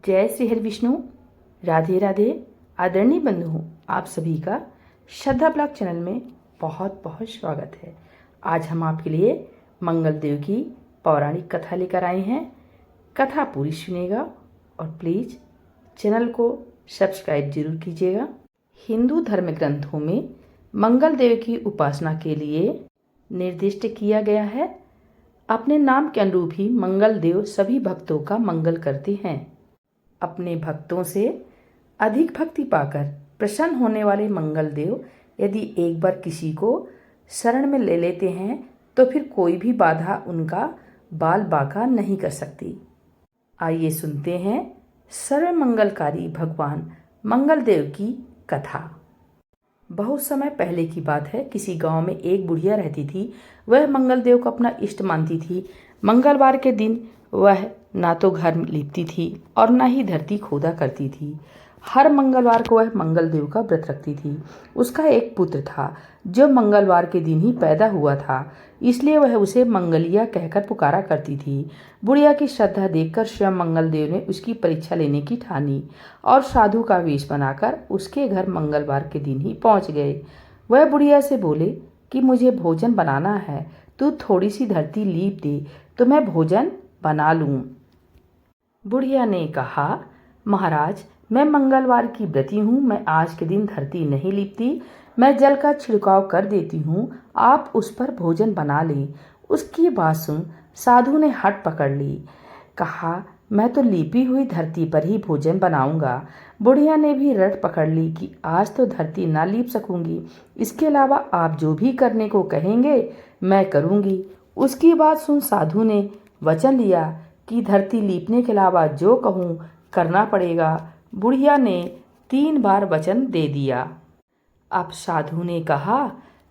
जय श्री हरि विष्णु। राधे राधे। आदरणीय बंधुओं, आप सभी का श्रद्धा ब्लॉग चैनल में बहुत बहुत स्वागत है। आज हम आपके लिए मंगल देव की पौराणिक कथा लेकर आए हैं। कथा पूरी सुनिएगा और प्लीज़ चैनल को सब्सक्राइब जरूर कीजिएगा। हिंदू धर्म ग्रंथों में मंगल देव की उपासना के लिए निर्दिष्ट किया गया है। अपने नाम के अनुरूप ही मंगल देव सभी भक्तों का मंगल करते हैं। अपने भक्तों से अधिक भक्ति पाकर प्रसन्न होने वाले मंगल देव यदि एक बार किसी को शरण में ले लेते हैं तो फिर कोई भी बाधा उनका बाल बांका नहीं कर सकती। आइए सुनते हैं सर्व मंगलकारी भगवान मंगल देव की कथा। बहुत समय पहले की बात है। किसी गांव में एक बुढ़िया रहती थी। वह मंगल देव को अपना इष्ट मानती थी। मंगलवार के दिन वह ना तो घर लीपती थी और ना ही धरती खोदा करती थी। हर मंगलवार को वह मंगल देव का व्रत रखती थी। उसका एक पुत्र था जो मंगलवार के दिन ही पैदा हुआ था, इसलिए वह उसे मंगलिया कहकर पुकारा करती थी। बुढ़िया की श्रद्धा देखकर स्वयं मंगल देव ने उसकी परीक्षा लेने की ठानी और साधु का वेश बनाकर उसके घर मंगलवार के दिन ही पहुंच गए। वह बुढ़िया से बोले कि मुझे भोजन बनाना है, तू थोड़ी सी धरती लीप दे तो मैं भोजन बना लूं। बुढ़िया ने कहा, महाराज, मैं मंगलवार की व्रती हूँ, मैं आज के दिन धरती नहीं लीपती, मैं जल का छिड़काव कर देती हूँ, आप उस पर भोजन बना लें। उसकी बात सुन साधु ने हट पकड़ ली। कहा, मैं तो लीपी हुई धरती पर ही भोजन बनाऊंगा। बुढ़िया ने भी रट पकड़ ली कि आज तो धरती ना लीप सकूंगी, इसके अलावा आप जो भी करने को कहेंगे मैं करूंगी। उसकी बात सुन साधु ने वचन लिया कि धरती लीपने के अलावा जो कहूँ करना पड़ेगा। बुढ़िया ने 3 बार वचन दे दिया। अब साधु ने कहा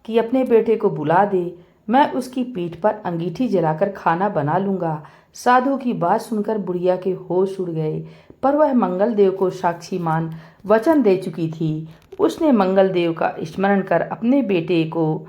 कि अपने बेटे को बुला दे, मैं उसकी पीठ पर अंगीठी जलाकर खाना बना लूंगा। साधु की बात सुनकर बुढ़िया के होश उड़ गए, पर वह मंगल देव को साक्षी मान वचन दे चुकी थी। उसने मंगल देव का स्मरण कर अपने बेटे को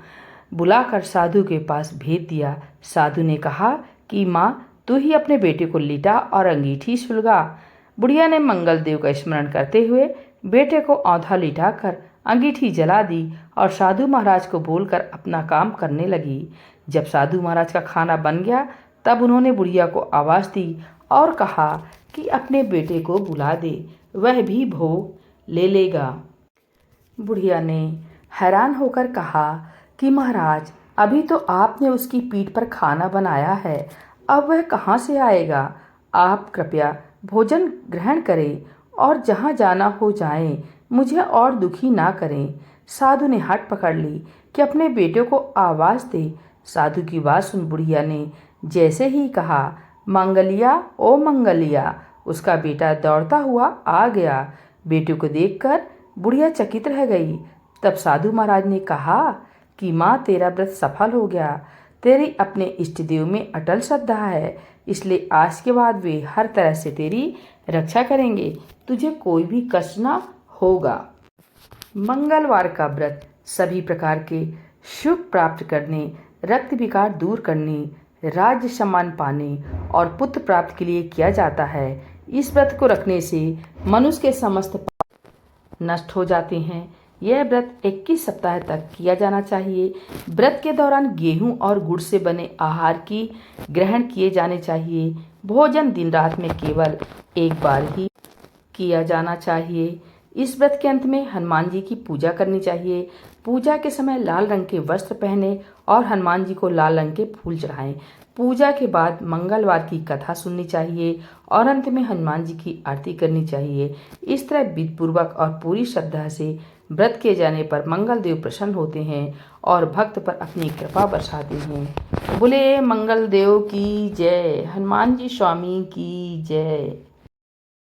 बुलाकर साधु के पास भेज दिया। साधु ने कहा कि माँ, तू ही अपने बेटे को लिटा और अंगीठी सुलगा। बुढ़िया ने मंगल देव का स्मरण करते हुए बेटे को औंधा लिटाकर अंगीठी जला दी और साधु महाराज को बोलकर अपना काम करने लगी। जब साधु महाराज का खाना बन गया तब उन्होंने बुढ़िया को आवाज़ दी और कहा कि अपने बेटे को बुला दे, वह भी भोग ले लेगा। बुढ़िया ने हैरान होकर कहा कि महाराज, अभी तो आपने उसकी पीठ पर खाना बनाया है, अब वह कहाँ से आएगा? आप कृपया भोजन ग्रहण करें और जहाँ जाना हो जाएं, मुझे और दुखी ना करें। साधु ने हट पकड़ ली कि अपने बेटे को आवाज़ दे। साधु की बात सुन बुढ़िया ने जैसे ही कहा, मंगलिया ओ मंगलिया, उसका बेटा दौड़ता हुआ आ गया। बेटे को देखकर बुढ़िया चकित रह गई। तब साधु महाराज ने कहा कि माँ, तेरा व्रत सफल हो गया, तेरी अपने इष्ट देव में अटल श्रद्धा है, इसलिए आज के बाद वे हर तरह से तेरी रक्षा करेंगे, तुझे कोई भी कष्ट ना होगा। मंगलवार का व्रत सभी प्रकार के सुख प्राप्त करने, रक्त विकार दूर करने, राज्य सम्मान पाने और पुत्र प्राप्त के लिए किया जाता है। इस व्रत को रखने से मनुष्य के समस्त पाप नष्ट हो जाते हैं। यह व्रत 21 सप्ताह तक किया जाना चाहिए। व्रत के दौरान गेहूं और गुड़ से बने आहार की ग्रहण किए जाने चाहिए। भोजन दिन रात में केवल एक बार ही किया जाना चाहिए। इस व्रत के अंत में हनुमान जी की पूजा करनी चाहिए। पूजा के समय लाल रंग के वस्त्र पहने और हनुमान जी को लाल रंग के फूल चढ़ाएं। पूजा के बाद मंगलवार की कथा सुननी चाहिए और अंत में हनुमान जी की आरती करनी चाहिए। इस तरह विधिपूर्वक और पूरी श्रद्धा से व्रत किए जाने पर मंगल देव प्रसन्न होते हैं और भक्त पर अपनी कृपा बरसाते हैं। बोले मंगल देव की जय, हनुमान जी स्वामी की जय।